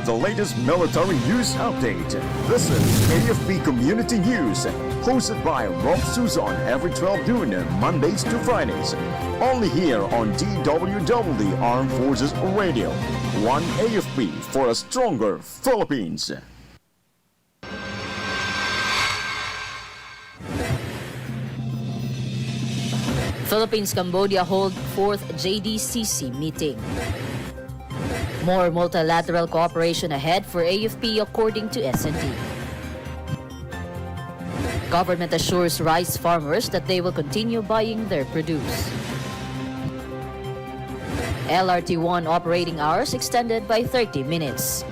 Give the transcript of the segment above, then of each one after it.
the latest military news update. This is AFP Community News, hosted by Rob Suzon every 12 noon, Mondays to Fridays. Only here on DWDD Armed Forces Radio. One AFP for a stronger Philippines. Philippines-Cambodia hold 4th JDCC meeting. More multilateral cooperation ahead for AFP according to S&D. Government assures rice farmers that they will continue buying their produce. LRT-1 operating hours extended by 30 minutes.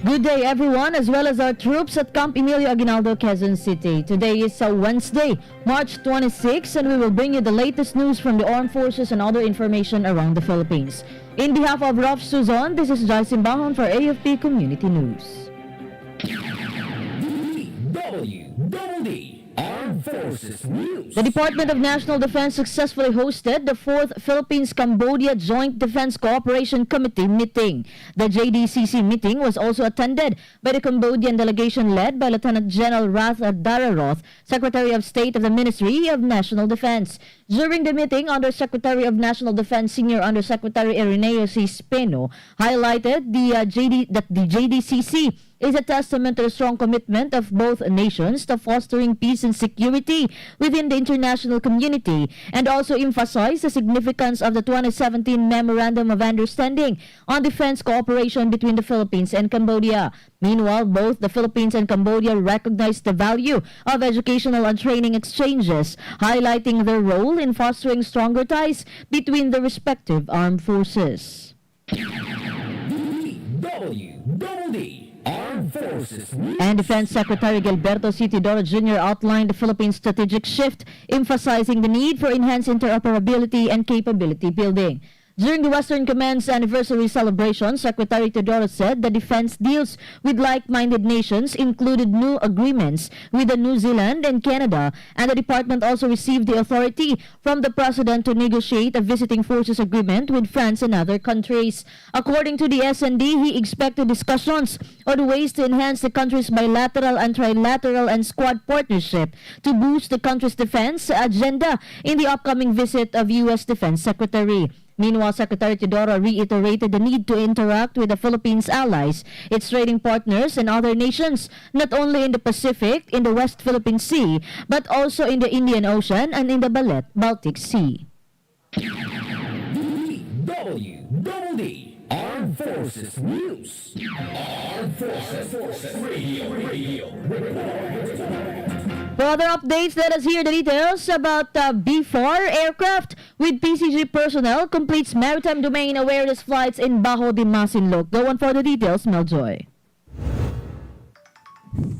Good day everyone, as well as our troops at Camp Emilio Aguinaldo, Quezon City. Today is Wednesday, March 26, and we will bring you the latest news from the armed forces and other information around the Philippines. In behalf of Rob Suzon, this is Joy Simbahon for AFP Community News. DWDD Armed Forces News. The Department of National Defense successfully hosted the 4th Philippines-Cambodia Joint Defense Cooperation Committee meeting. The JDCC meeting was also attended by the Cambodian delegation led by Lieutenant General Rath Dararoth, Secretary of State of the Ministry of National Defense. During the meeting, Undersecretary of National Defense Senior Undersecretary Ireneo C. Spino highlighted that the JDCC is a testament to the strong commitment of both nations to fostering peace and security within the international community, and also emphasized the significance of the 2017 Memorandum of Understanding on Defense Cooperation between the Philippines and Cambodia. Meanwhile, both the Philippines and Cambodia recognized the value of educational and training exchanges, highlighting their role in fostering stronger ties between the respective armed forces. DWDD Armed Forces News. And Defense Secretary Gilberto C. Teodoro Jr. outlined the Philippines' strategic shift, emphasizing the need for enhanced interoperability and capability building. During the Western Command's anniversary celebration, Secretary Teodoro said the defense deals with like-minded nations included new agreements with New Zealand and Canada, and the department also received the authority from the President to negotiate a visiting forces agreement with France and other countries. According to the S&D, he expected discussions on ways to enhance the country's bilateral and trilateral and squad partnership to boost the country's defense agenda in the upcoming visit of U.S. Defense Secretary. Meanwhile, Secretary Teodoro reiterated the need to interact with the Philippines' allies, its trading partners, and other nations, not only in the Pacific, in the West Philippine Sea, but also in the Indian Ocean and in the Baltic Sea. DWDD Armed Forces News. Armed Forces Radio. For other updates, let us hear the details about B4 aircraft with PCG personnel completes maritime domain awareness flights in Bajo de Masinloc. Go on for the details, Meljoy.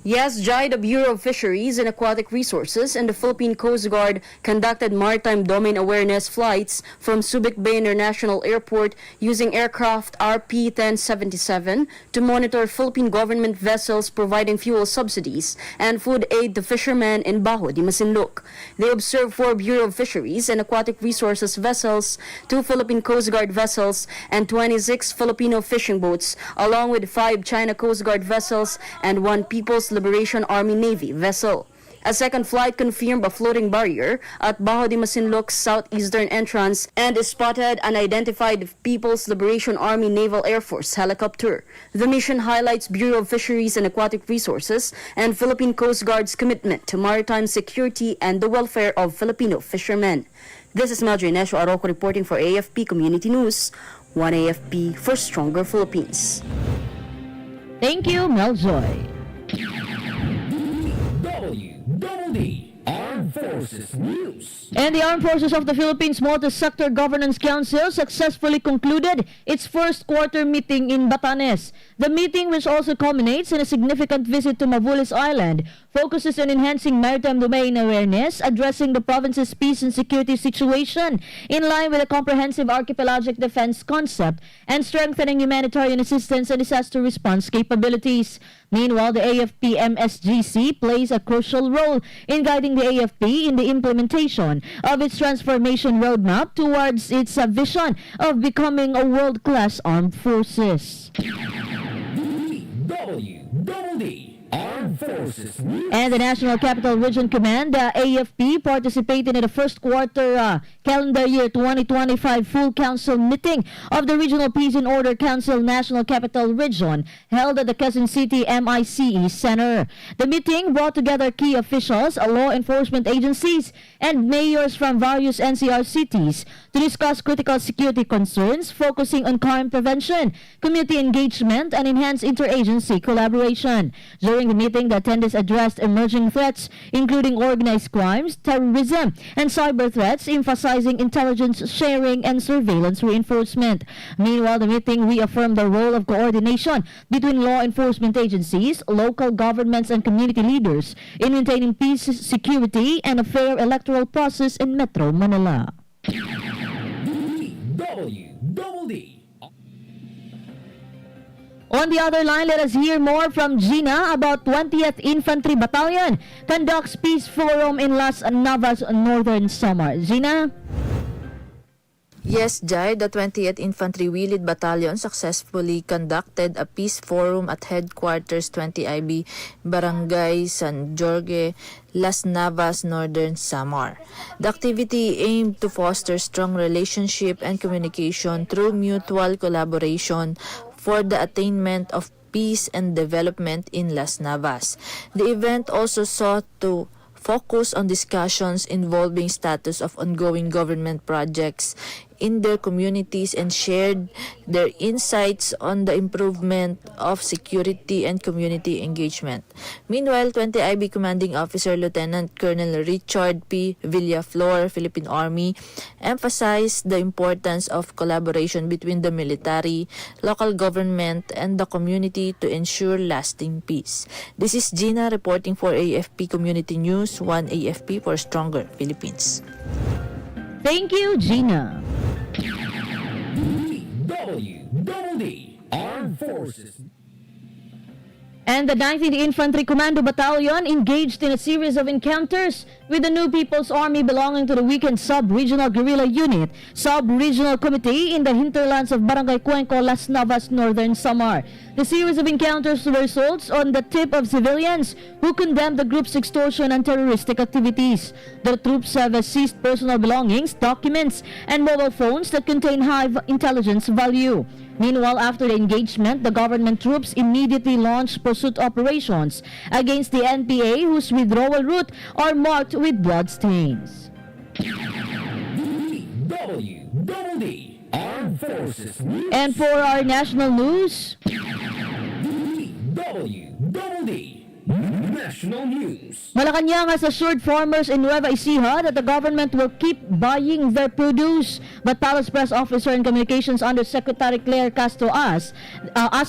Yes, Jai, the Bureau of Fisheries and Aquatic Resources and the Philippine Coast Guard conducted maritime domain awareness flights from Subic Bay International Airport using aircraft RP-1077 to monitor Philippine government vessels providing fuel subsidies and food aid to fishermen in Bajo de Masinloc. They observed 4 Bureau of Fisheries and Aquatic Resources vessels, 2 Philippine Coast Guard vessels, and 26 Filipino fishing boats, along with 5 China Coast Guard vessels and 1 People's Liberation Army Navy vessel. A second flight confirmed a floating barrier at Bajo de Masinloc's southeastern entrance and spotted an identified People's Liberation Army Naval Air Force helicopter. The mission highlights Bureau of Fisheries and Aquatic Resources and Philippine Coast Guard's commitment to maritime security and the welfare of Filipino fishermen. This is Madre Nesho Arroco reporting for AFP Community News. One AFP for stronger Philippines. Thank you, Meljoy. DWDD Armed Forces News. And the Armed Forces of the Philippines Multi-Sector Governance Council successfully concluded its first quarter meeting in Batanes. The meeting, which also culminates in a significant visit to Mavulis Island focuses on enhancing maritime domain awareness, addressing the province's peace and security situation in line with a comprehensive archipelagic defense concept, and strengthening humanitarian assistance and disaster response capabilities. Meanwhile, the AFP MSGC plays a crucial role in guiding the AFP in the implementation of its transformation roadmap towards its vision of becoming a world-class armed forces. DWDD Armed Forces News. And the National Capital Region Command, the AFP, participated in the first quarter calendar year 2025 full council meeting of the Regional Peace and Order Council National Capital Region held at the Quezon City MICE Center. The meeting brought together key officials, law enforcement agencies, and mayors from various NCR cities to discuss critical security concerns, focusing on crime prevention, community engagement, and enhanced interagency collaboration. During the meeting, the attendees addressed emerging threats, including organized crimes, terrorism, and cyber threats, emphasizing intelligence sharing and surveillance reinforcement. Meanwhile, the meeting reaffirmed the role of coordination between law enforcement agencies, local governments, and community leaders in maintaining peace, security, and a fair electoral process in Metro Manila. DWDD. On the other line, let us hear more from Gina about 20th Infantry Battalion conducts Peace Forum in Las Navas, Northern Samar. Gina? Yes, Jai, the 20th Infantry Wheeled Battalion successfully conducted a peace forum at Headquarters 20IB, Barangay San Jorge, Las Navas, Northern Samar. The activity aimed to foster strong relationship and communication through mutual collaboration for the attainment of peace and development in Las Navas. The event also sought to focus on discussions involving status of ongoing government projects in their communities and shared their insights on the improvement of security and community engagement. Meanwhile, 20 IB Commanding Officer Lieutenant Colonel Richard P. Villaflor, Philippine Army, emphasized the importance of collaboration between the military, local government, and the community to ensure lasting peace. This is Gina reporting for AFP Community News, 1 AFP for Stronger Philippines. Thank you, Gina. DWDD Armed Forces. And the 19th Infantry Commando Battalion engaged in a series of encounters with the New People's Army belonging to the weakened Sub-Regional Guerrilla Unit, Sub-Regional Committee in the hinterlands of Barangay Cuenco, Las Navas, Northern Samar. The series of encounters results on the tip of civilians who condemned the group's extortion and terroristic activities. The troops have seized personal belongings, documents, and mobile phones that contain high intelligence value. Meanwhile, after the engagement, the government troops immediately launched pursuit operations against the NPA, whose withdrawal route are marked with bloodstains. DWDD Armed Forces News. And for our national news, DWDD National News. Malacanang has assured farmers in Nueva Ecija that the government will keep buying their produce. But Palace Press Officer and Communications Undersecretary Claire Castro asked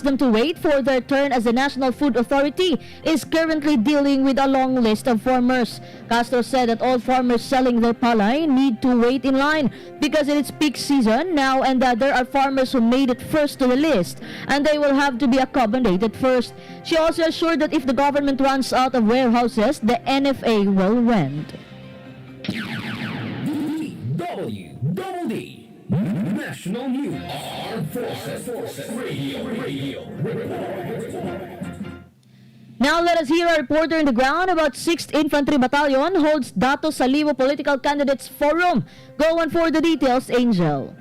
them to wait for their turn, as the National Food Authority is currently dealing with a long list of farmers. Castro said that all farmers selling their palay need to wait in line because it is peak season now, and that there are farmers who made it first to the list and they will have to be accommodated first. She also assured that if the government runs out of warehouses, the NFA will rent. DWDD National News. Armed Forces Radio. Now let us hear a reporter on the ground about 6th Infantry Battalion holds Dato Salivo Political Candidates Forum. Go on for the details, Angel.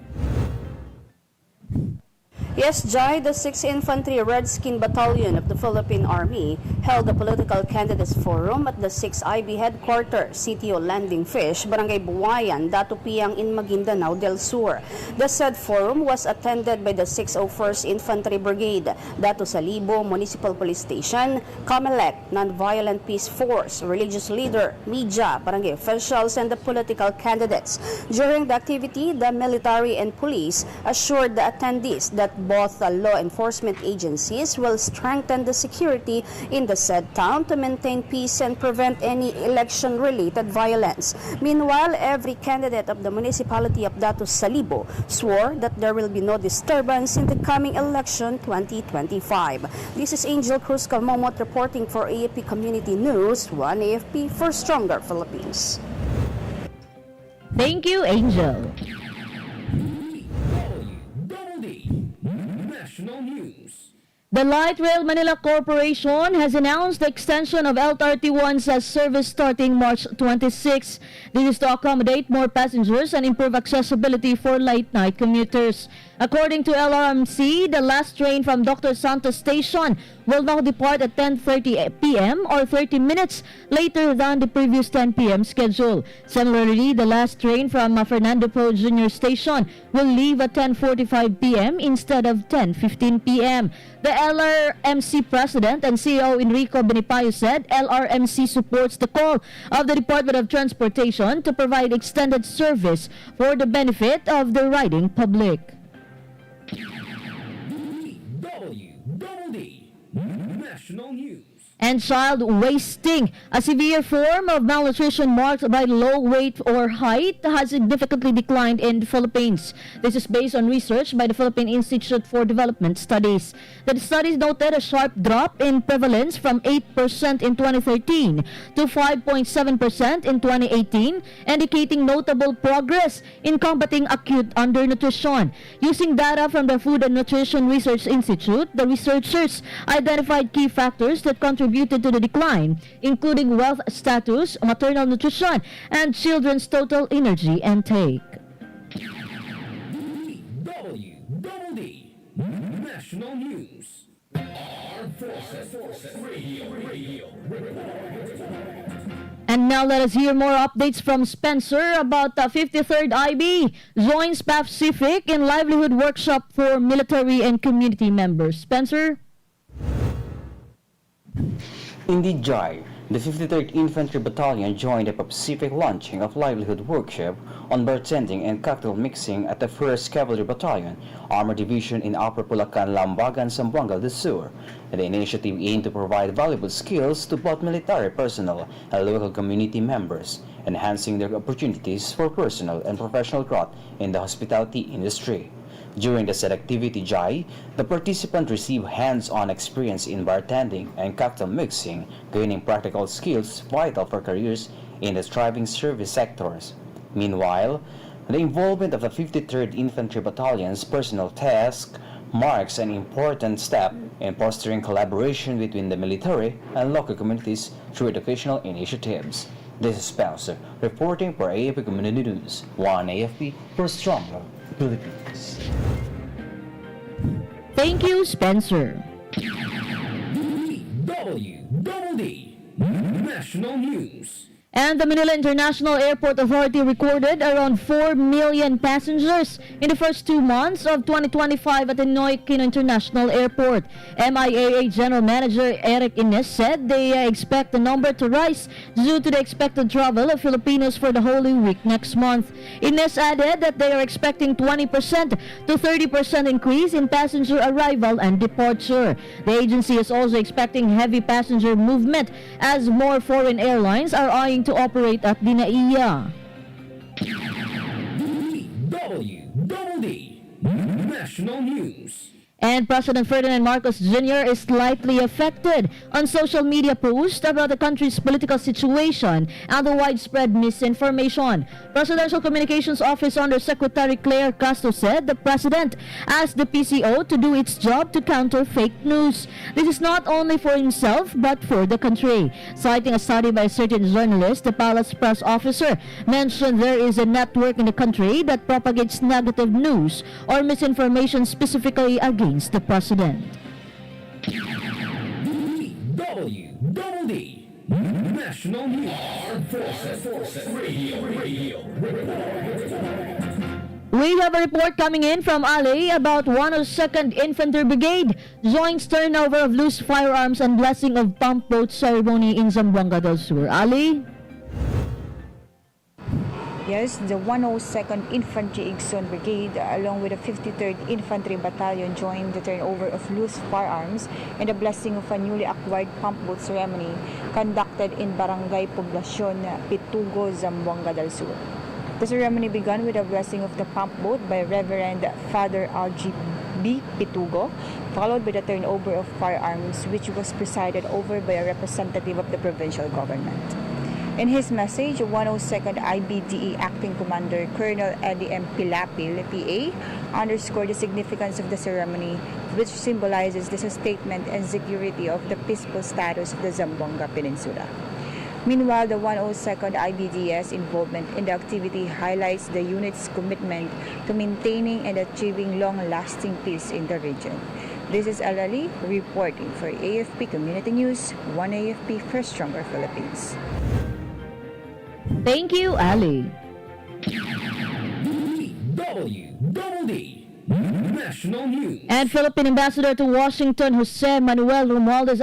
Yes, Jai, the 6th Infantry Redskin Battalion of the Philippine Army held a political candidates forum at the 6 IB headquarters, CTO Landing Fish, Barangay Buwayan, Datupiang in Maguindanao del Sur. The said forum was attended by the 601st Infantry Brigade, Dato Salibo Municipal Police Station, COMELEC, Nonviolent Peace Force, religious leader, media, barangay officials, and the political candidates. During the activity, the military and police assured the attendees that Both law enforcement agencies will strengthen the security in the said town to maintain peace and prevent any election-related violence. Meanwhile, every candidate of the municipality of Datos Salibo swore that there will be no disturbance in the coming election 2025. This is Angel Cruz Calmomot reporting for AFP Community News, 1 AFP for Stronger Philippines. Thank you, Angel. DWDD National News. The Light Rail Manila Corporation has announced the extension of LRT1's service starting March 26. This is to accommodate more passengers and improve accessibility for late-night commuters. According to LRMC, the last train from Dr. Santos Station will now depart at 10:30 p.m. or 30 minutes later than the previous 10 p.m. schedule. Similarly, the last train from Fernando Poe Jr. Station will leave at 10:45 p.m. instead of 10:15 p.m. The LRMC President and CEO Enrico Benipayo said LRMC supports the call of the Department of Transportation to provide extended service for the benefit of the riding public. DWDD National News. And child wasting, a severe form of malnutrition marked by low weight or height, has significantly declined in the Philippines. This is based on research by the Philippine Institute for Development Studies. The studies noted a sharp drop in prevalence from 8% in 2013 to 5.7% in 2018, indicating notable progress in combating acute undernutrition. Using data from the Food and Nutrition Research Institute, the researchers identified key factors that contributed to the decline, including wealth status, maternal nutrition, and children's total energy intake. DWDD National News. Armed Forces Radio. And now let us hear more updates from Spencer about the 53rd IB joins Pacific in livelihood workshop for military and community members. Spencer? Indeed, Jai, the 53rd Infantry Battalion joined the Pacific launching of livelihood workshop on bartending and cocktail mixing at the 1st Cavalry Battalion, Armored Division in Upper Bulacan, Lambagan, Zamboanga del Sur. The initiative aimed to provide valuable skills to both military personnel and local community members, enhancing their opportunities for personal and professional growth in the hospitality industry. During the said activity, Jai, the participant received hands-on experience in bartending and cocktail mixing, gaining practical skills vital for careers in the thriving service sectors. Meanwhile, the involvement of the 53rd Infantry Battalion's personnel task marks an important step in fostering collaboration between the military and local communities through educational initiatives. This is Spencer, reporting for AFP Community News, 1 AFP for Stronger Philippines. Thank you, Spencer. DWDD National News. And the Manila International Airport Authority recorded around 4 million passengers in the first 2 months of 2025 at the Ninoy Aquino International Airport. MIAA General Manager Eric Ines said they expect the number to rise due to the expected travel of Filipinos for the Holy Week next month. Ines added that they are expecting 20% to 30% increase in passenger arrival and departure. The agency is also expecting heavy passenger movement as more foreign airlines are eyeing to operate at Dinaiya. DWDD National News. And President Ferdinand Marcos Jr. is slightly affected on social media posts about the country's political situation and the widespread misinformation. Presidential Communications Office Under Secretary Claire Castro said the President asked the PCO to do its job to counter fake news. This is not only for himself but for the country. Citing a study by a certain journalist, the Palace press officer mentioned there is a network in the country that propagates negative news or misinformation specifically against the President. DWDD National News. Armed Forces Radio. We have a report coming in from Ali about 102nd Infantry Brigade joins turnover of loose firearms and blessing of pump boat ceremony in Zamboanga del Sur. Ali? Yes, the 102nd Infantry Igsoon Brigade along with the 53rd Infantry Battalion joined the turnover of loose firearms and the blessing of a newly acquired pump boat ceremony conducted in Barangay Poblacion, Pitugo, Zamboanga del Sur. The ceremony began with a blessing of the pump boat by Reverend Father R.G.B. Pitugo, followed by the turnover of firearms, which was presided over by a representative of the provincial government. In his message, 102nd IBDE Acting Commander Colonel Eddie M. Pilapil, PA, underscored the significance of the ceremony, which symbolizes the sustainment and security of the peaceful status of the Zamboanga Peninsula. Meanwhile, the 102nd IBDS involvement in the activity highlights the unit's commitment to maintaining and achieving long-lasting peace in the region. This is Alali reporting for AFP Community News, 1AFP for Stronger Philippines. Thank you, Ali. DWDD National News. And Philippine Ambassador to Washington, Jose Manuel Romualdez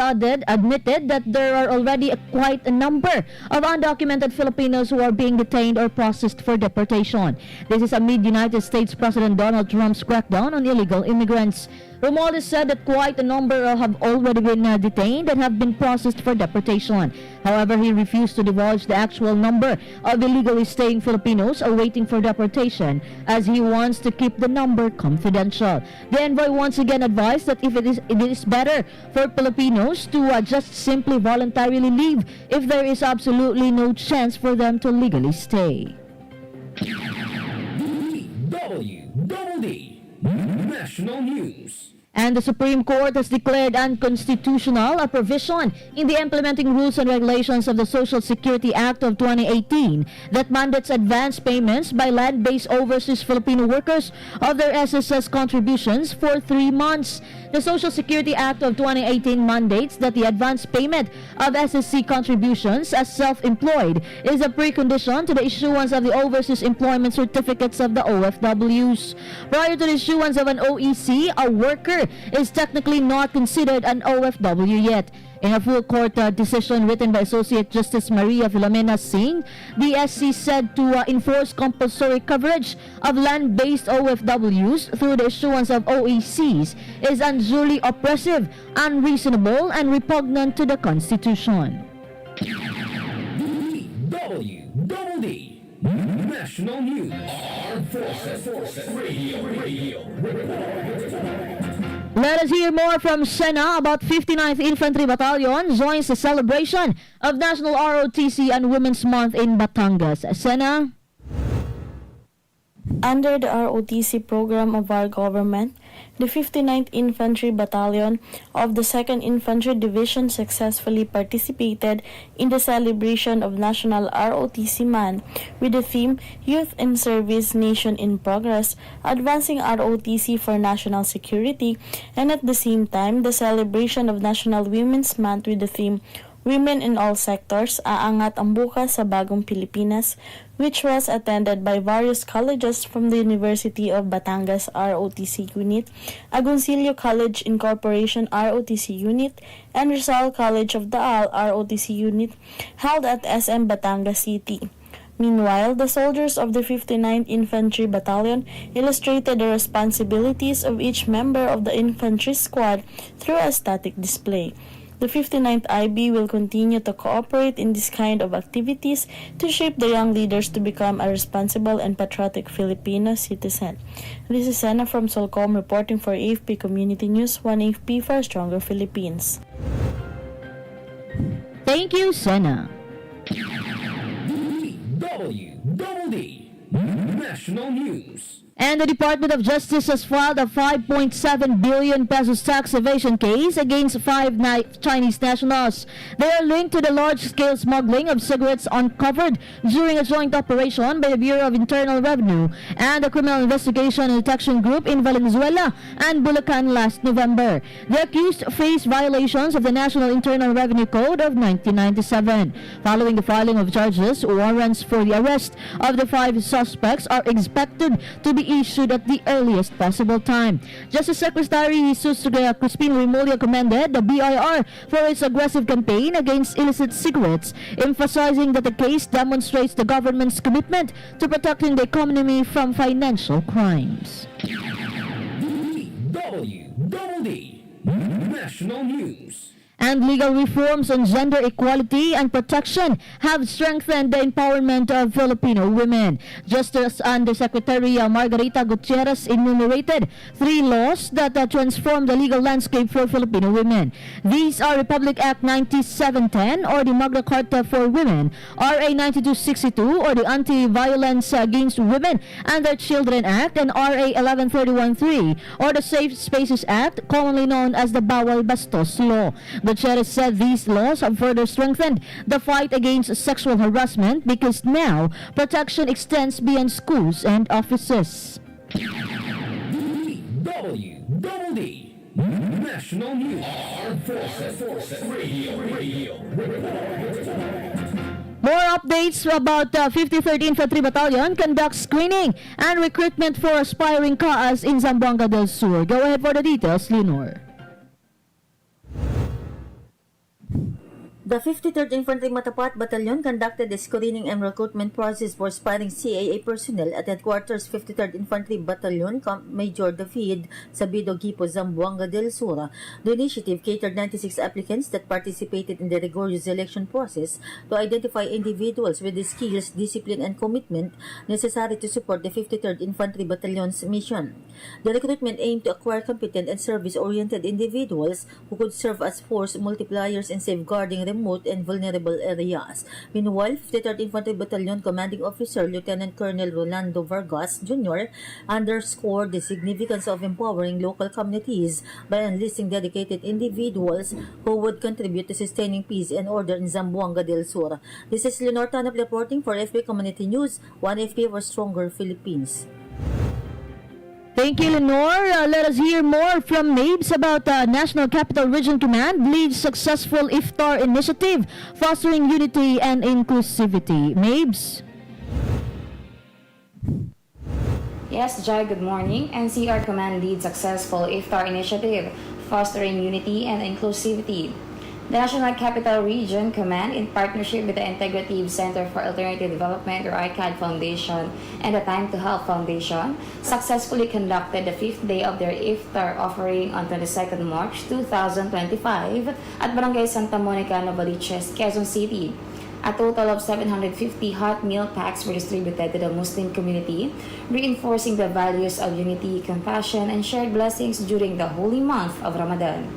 admitted that there are already quite a number of undocumented Filipinos who are being detained or processed for deportation. This is amid United States President Donald Trump's crackdown on illegal immigrants. Romualdez said that quite a number have already been detained and have been processed for deportation. However, he refused to divulge the actual number of illegally staying Filipinos awaiting for deportation, as he wants to keep the number confidential. The envoy once again advised that it is better for Filipinos to just simply voluntarily leave if there is absolutely no chance for them to legally stay. DWDD National News. And the Supreme Court has declared unconstitutional a provision in the implementing rules and regulations of the Social Security Act of 2018 that mandates advance payments by land-based overseas Filipino workers of their SSS contributions for 3 months. The Social Security Act of 2018 mandates that the advance payment of SSC contributions as self-employed is a precondition to the issuance of the overseas employment certificates of the OFWs. Prior to the issuance of an OEC, a worker is technically not considered an OFW yet. In a full court decision written by Associate Justice Maria Filomena Singh, the SC said to enforce compulsory coverage of land-based OFWs through the issuance of OECs is unduly oppressive, unreasonable, and repugnant to the Constitution. DWDD National News. Armed Forces Radio. Let us hear more from Sena about 59th Infantry Battalion joins the celebration of National ROTC and Women's Month in Batangas. Sena? Under the ROTC program of our government, the 59th Infantry Battalion of the 2nd Infantry Division successfully participated in the celebration of National ROTC Month with the theme Youth in Service, Nation in Progress, advancing ROTC for national security, and at the same time, the celebration of National Women's Month with the theme Women in All Sectors, Aangat ang Bukas sa Bagong Pilipinas, which was attended by various colleges from the University of Batangas ROTC Unit, Agoncillo College Incorporation ROTC Unit, and Rizal College of Taal ROTC Unit, held at SM Batangas City. Meanwhile, the soldiers of the 59th Infantry Battalion illustrated the responsibilities of each member of the infantry squad through a static display. The 59th IB will continue to cooperate in this kind of activities to shape the young leaders to become a responsible and patriotic Filipino citizen. This is Sena from Solcom reporting for AFP Community News, 1AFP for Stronger Philippines. Thank you, Sena. DWDD National News. And the Department of Justice has filed a 5.7 billion pesos tax evasion case against 5 Chinese nationals. They are linked to the large-scale smuggling of cigarettes uncovered during a joint operation by the Bureau of Internal Revenue and the Criminal Investigation and Detection Group in Valenzuela and Bulacan last November. The accused face violations of the National Internal Revenue Code of 1997. Following the filing of charges, warrants for the arrest of the 5 suspects are expected to be be issued at the earliest possible time. Justice Secretary Jesus Crispin Remulla commended the BIR for its aggressive campaign against illicit cigarettes, emphasizing that the case demonstrates the government's commitment to protecting the economy from financial crimes. DWDD National News. And legal reforms on gender equality and protection have strengthened the empowerment of Filipino women. Justice Undersecretary Margarita Gutierrez enumerated 3 laws that transform the legal landscape for Filipino women. These are Republic Act 9710 or the Magna Carta for Women, RA 9262 or the Anti-Violence Against Women and Their Children Act, and RA 11313 or the Safe Spaces Act, commonly known as the Bawal Bastos Law. Gutierrez said these laws have further strengthened the fight against sexual harassment because now protection extends beyond schools and offices. DWDD National News. Armed Forces Radio. More updates about 53rd Infantry Battalion conducts screening and recruitment for aspiring CAAs in Zamboanga del Sur. Go ahead for the details, Leonor. The 53rd Infantry Matapat Battalion conducted the screening and recruitment process for aspiring CAA personnel at Headquarters 53rd Infantry Battalion, Major David Sabido Gipo, Zamboanga del Sur. The initiative catered 96 applicants that participated in the rigorous selection process to identify individuals with the skills, discipline, and commitment necessary to support the 53rd Infantry Battalion's mission. The recruitment aimed to acquire competent and service-oriented individuals who could serve as force multipliers in safeguarding remote and vulnerable areas. Meanwhile, 53rd Infantry Battalion Commanding Officer Lieutenant Colonel Rolando Vargas Jr. underscored the significance of empowering local communities by enlisting dedicated individuals who would contribute to sustaining peace and order in Zamboanga del Sur. This is Leonor Tanap reporting for AFP Community News, 1FP for Stronger Philippines. Thank you, Lenore. Let us hear more from Mabes about National Capital Region Command leads successful Iftar initiative, fostering unity and inclusivity. Mabes? Yes, Jai, good morning. NCR Command leads successful Iftar initiative, fostering unity and inclusivity. The National Capital Region Command, in partnership with the Integrative Center for Alternative Development or ICAD Foundation and the Time to Help Foundation, successfully conducted the 5th day of their Iftar offering on 22nd March 2025 at Barangay Santa Monica, Novaliches, Quezon City. A total of 750 hot meal packs were distributed to the Muslim community, reinforcing the values of unity, compassion, and shared blessings during the holy month of Ramadan.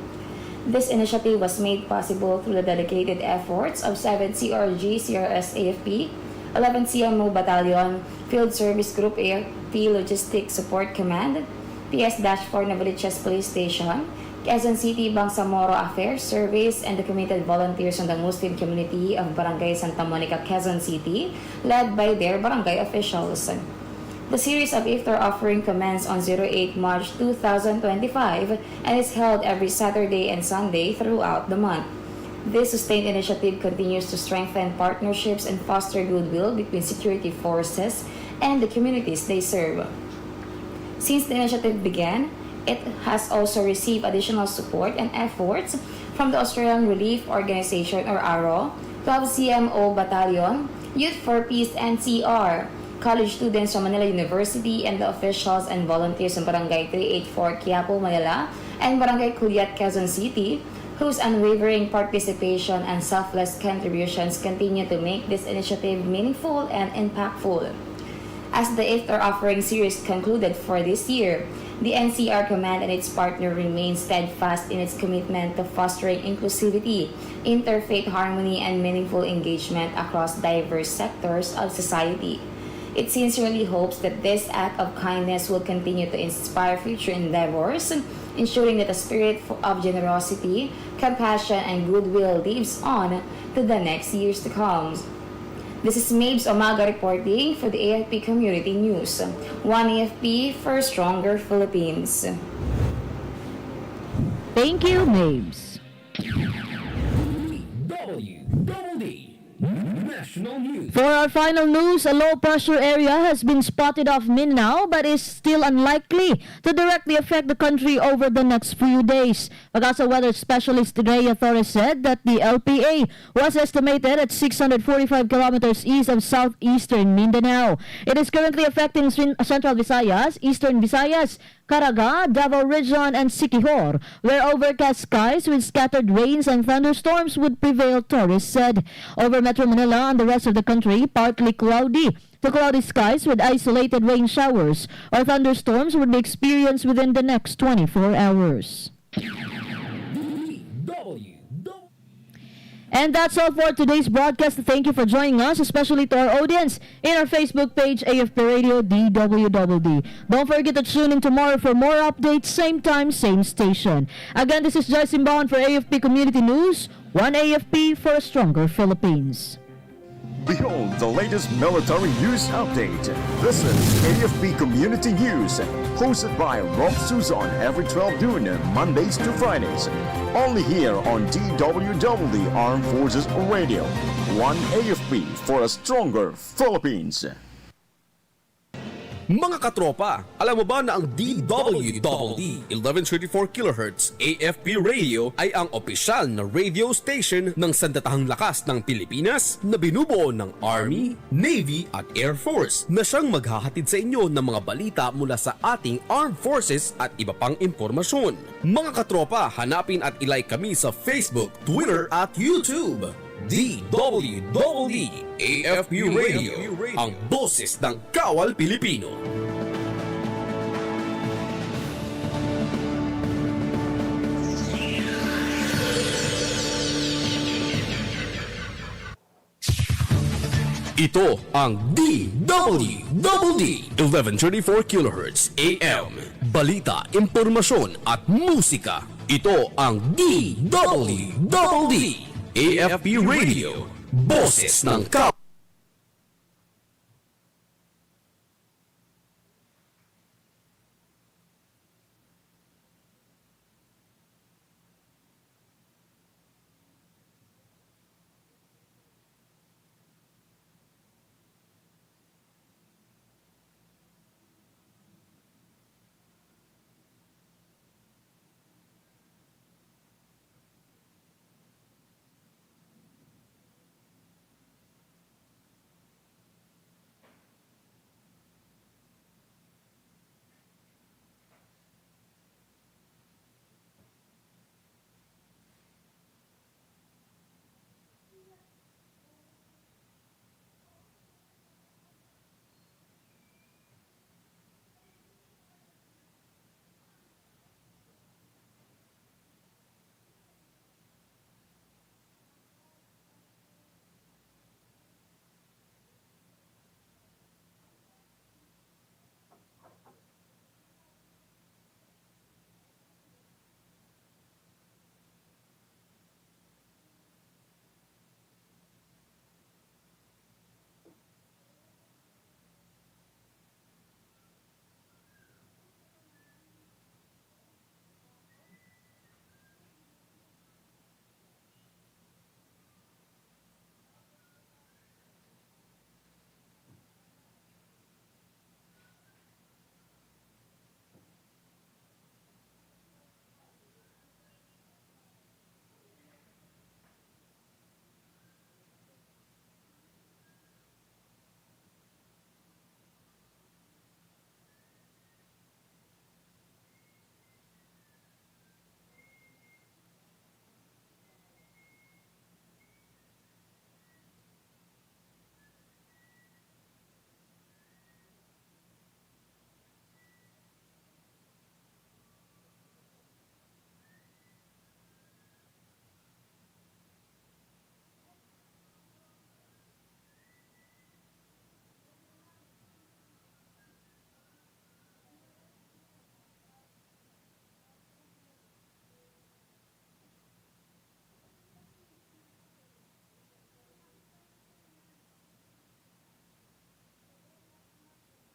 This initiative was made possible through the dedicated efforts of 7 CRG, CRS AFP, 11 CMO Battalion, Field Service Group AFP Logistics Support Command, PS-4 Novaliches Police Station, Quezon City Bangsamoro Affairs Service, and the committed volunteers from the Muslim community of Barangay Santa Monica, Quezon City, led by their barangay officials. The series of Iftar offering commenced on 08 March 2025 and is held every Saturday and Sunday throughout the month. This sustained initiative continues to strengthen partnerships and foster goodwill between security forces and the communities they serve. Since the initiative began, it has also received additional support and efforts from the Australian Relief Organization or ARO, 12 CMO Battalion, Youth for Peace NCR, college students from Manila University, and the officials and volunteers from Barangay 384 Quiapo, Manila, and Barangay Cuyat, Quezon City, whose unwavering participation and selfless contributions continue to make this initiative meaningful and impactful. As the Iftar offering series concluded for this year, the NCR Command and its partner remain steadfast in its commitment to fostering inclusivity, interfaith harmony, and meaningful engagement across diverse sectors of society. It sincerely hopes that this act of kindness will continue to inspire future endeavors, ensuring that the spirit of generosity, compassion, and goodwill lives on to the next years to come. This is Mabes Omaga reporting for the AFP Community News. 1 AFP for Stronger Philippines. Thank you, Mabes. DWDD National News. For our final news, a low-pressure area has been spotted off Mindanao but is still unlikely to directly affect the country over the next few days. Pagasa weather specialist Rhea Torres said that the LPA was estimated at 645 kilometers east of southeastern Mindanao. It is currently affecting Central Visayas, Eastern Visayas, Caraga, Davao Region, and Siquijor, where overcast skies with scattered rains and thunderstorms would prevail, Torres said. Over Metro Manila and the rest of the country, partly cloudy to cloudy skies with isolated rain showers or thunderstorms would be experienced within the next 24 hours. And that's all for today's broadcast. Thank you for joining us, especially to our audience in our Facebook page, AFP Radio DWDD. Don't forget to tune in tomorrow for more updates, same time, same station. Again, this is Joyce Imbaon for AFP Community News, one AFP for a stronger Philippines. Behold the latest military news update. This is AFP Community News, hosted by Rob Suzon every 12 noon, Mondays to Fridays. Only here on DWDD Armed Forces Radio. One AFP for a stronger Philippines. Mga katropa, alam mo ba na ang DWDD 1134 kHz AFP Radio ay ang opisyal na radio station ng Sandatahang Lakas ng Pilipinas na binubuo ng Army, Navy at Air Force na siyang maghahatid sa inyo ng mga balita mula sa ating Armed Forces at iba pang impormasyon. Mga katropa, hanapin at ilike kami sa Facebook, Twitter at YouTube. DWDD AFP Radio, ang boses ng Kawal Pilipino. Ito ang DWDD 1134 kHz AM. Balita, impormasyon at musika. Ito ang DWDD AFP Radio, boses ng Kawal.